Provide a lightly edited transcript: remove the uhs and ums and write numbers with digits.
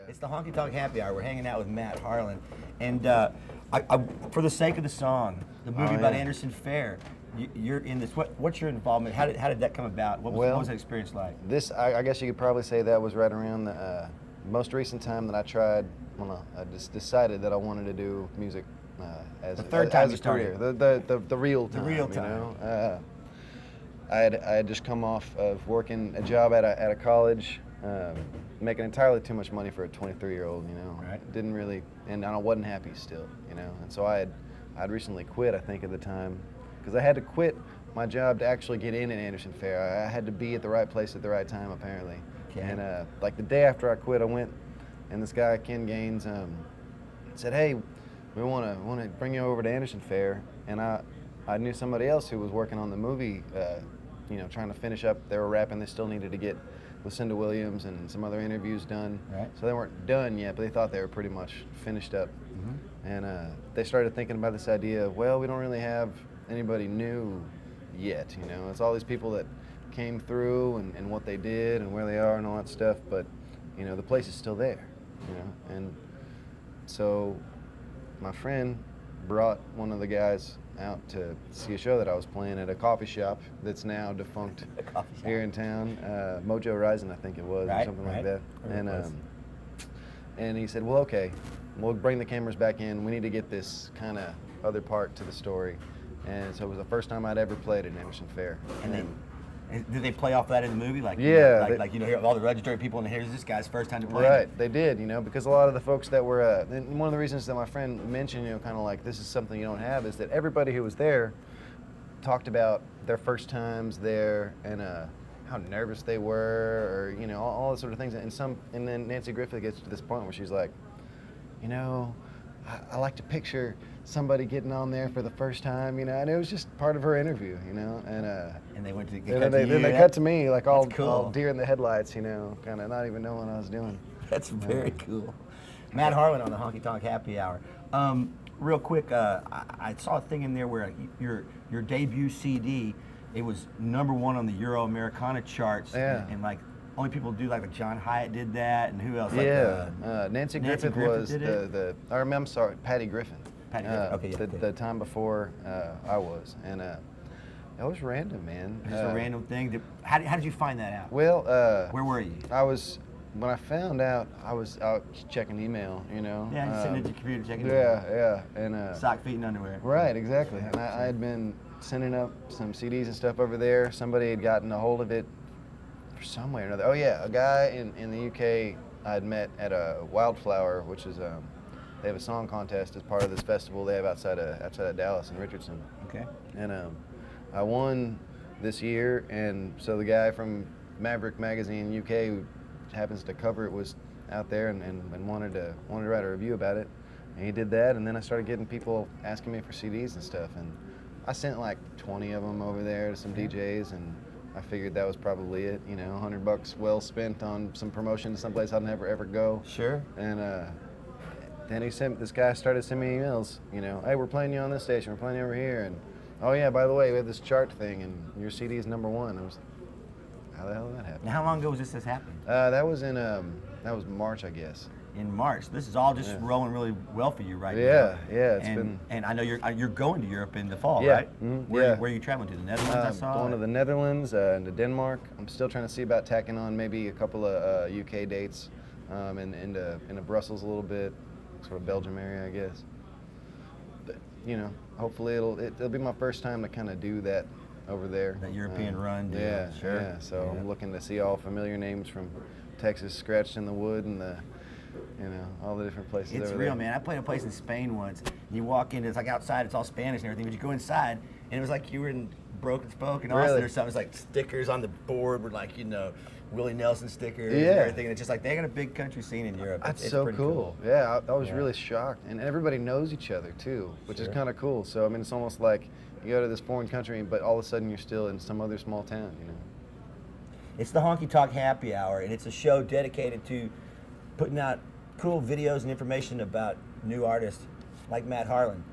It's the Honky Tonk Happy Hour. We're hanging out with Matt Harlan. And for the sake of the song, the movie about Anderson Fair, you're in this. What's your involvement? How did that come about? What was that experience like? I guess you could probably say that was right around the most recent time that I tried, I just decided that I wanted to do music as the third time as a career. The real time. The real time. You know? I had just come off of working a job at a college, making entirely too much money for a 23-year-old, you know. Right. Didn't really, and I wasn't happy still, you know. And so I'd recently quit, I think, at the time, because I had to quit my job to actually get in at Anderson Fair. I had to be at the right place at the right time, apparently. Okay. And like the day after I quit, I went, and this guy Ken Gaines said, "Hey, we want to bring you over to Anderson Fair." And I knew somebody else who was working on the movie, you know, trying to finish up. They were wrapping. They still needed to get Lucinda Williams and some other interviews done. Right. So they weren't done yet, but they thought they were pretty much finished up. Mm-hmm. And they started thinking about this idea of, well, we don't really have anybody new yet. You know, it's all these people that came through and what they did and where they are and all that stuff. But you know, the place is still there. You know, and so my friend brought one of the guys out to see a show that I was playing at a coffee shop that's now defunct here in town, Mojo Rising, I think it was, or something like that. And he said, well, okay, we'll bring the cameras back in. We need to get this kind of other part to the story. And so it was the first time I'd ever played at Anderson Fair. And then, did they play off that in the movie? Like, yeah. Like you know, all the legendary people, and here's this guy's first time to play. Right, they did, you know, because a lot of the folks that were, and one of the reasons that my friend mentioned, you know, kind of like this is something you don't have, is that everybody who was there talked about their first times there and how nervous they were, or you know, all those sort of things. And then Nancy Griffith gets to this point where she's like, you know, I like to picture somebody getting on there for the first time, you know, and it was just part of her interview, you know, and they went to then they cut to me like all deer in the headlights, you know, kind of not even knowing what I was doing. That's very cool. Matt Harlan on the Honky Tonk Happy Hour. Real quick, I saw a thing in there where your debut CD, it was #1 on the Euro Americana charts, and like only people do like John Hyatt did that, and who else? Nancy Griffith was I'm sorry, Patty Griffin. The time before I was, and it was random, man. Just a random thing. How did you find that out? Well, where were you? When I found out, I was out checking email, you know. Yeah, sitting at your computer checking email. Yeah, and sock, feet, and underwear. Right, exactly. And I had been sending up some CDs and stuff over there. Somebody had gotten a hold of it for some way or another. Oh yeah, a guy in the UK I had met at a Wildflower, which is they have a song contest as part of this festival they have outside of Dallas in Richardson. Okay. And I won this year, and so the guy from Maverick Magazine UK, who happens to cover it, was out there and wanted to write a review about it, and he did that. And then I started getting people asking me for CDs and stuff, and I sent like 20 of them over there to some DJs, and I figured that was probably it, you know, $100 well spent on some promotion to someplace I'd never ever go. Sure. And then this guy started sending me emails, you know, hey, we're playing you on this station, we're playing you over here, and oh yeah, by the way, we have this chart thing, and your CD is #1. I was, how the hell did that happen? Now, how long ago was this happened? That was in that was March, I guess. In March. This is all just rolling really well for you right now. Yeah, it's been. And I know you're going to Europe in the fall, yeah. right? Mm-hmm. Where are you traveling to? The Netherlands, I saw? Going to the Netherlands and to Denmark. I'm still trying to see about tacking on maybe a couple of UK dates, and into Brussels a little bit, sort of Belgium area, I guess. But you know, hopefully it'll be my first time to kind of do that over there. That European run. Yeah, sure. Yeah, so I'm looking to see all familiar names from Texas, Scratched in the Wood, and you know, all the different places. It's real, man. I played a place in Spain once. And you walk in, it's like outside, it's all Spanish and everything, but you go inside, and it was like you were in Broken Spoke and Austin or something. It's like stickers on the board were like, you know, Willie Nelson stickers and everything. And it's just like they got a big country scene in Europe. That's so cool. Yeah, I was really shocked. And everybody knows each other too, which is kind of cool. So I mean, it's almost like you go to this foreign country, but all of a sudden you're still in some other small town, you know. It's the Honky Tonk Happy Hour, and it's a show dedicated to putting out cool videos and information about new artists like Matt Harlan.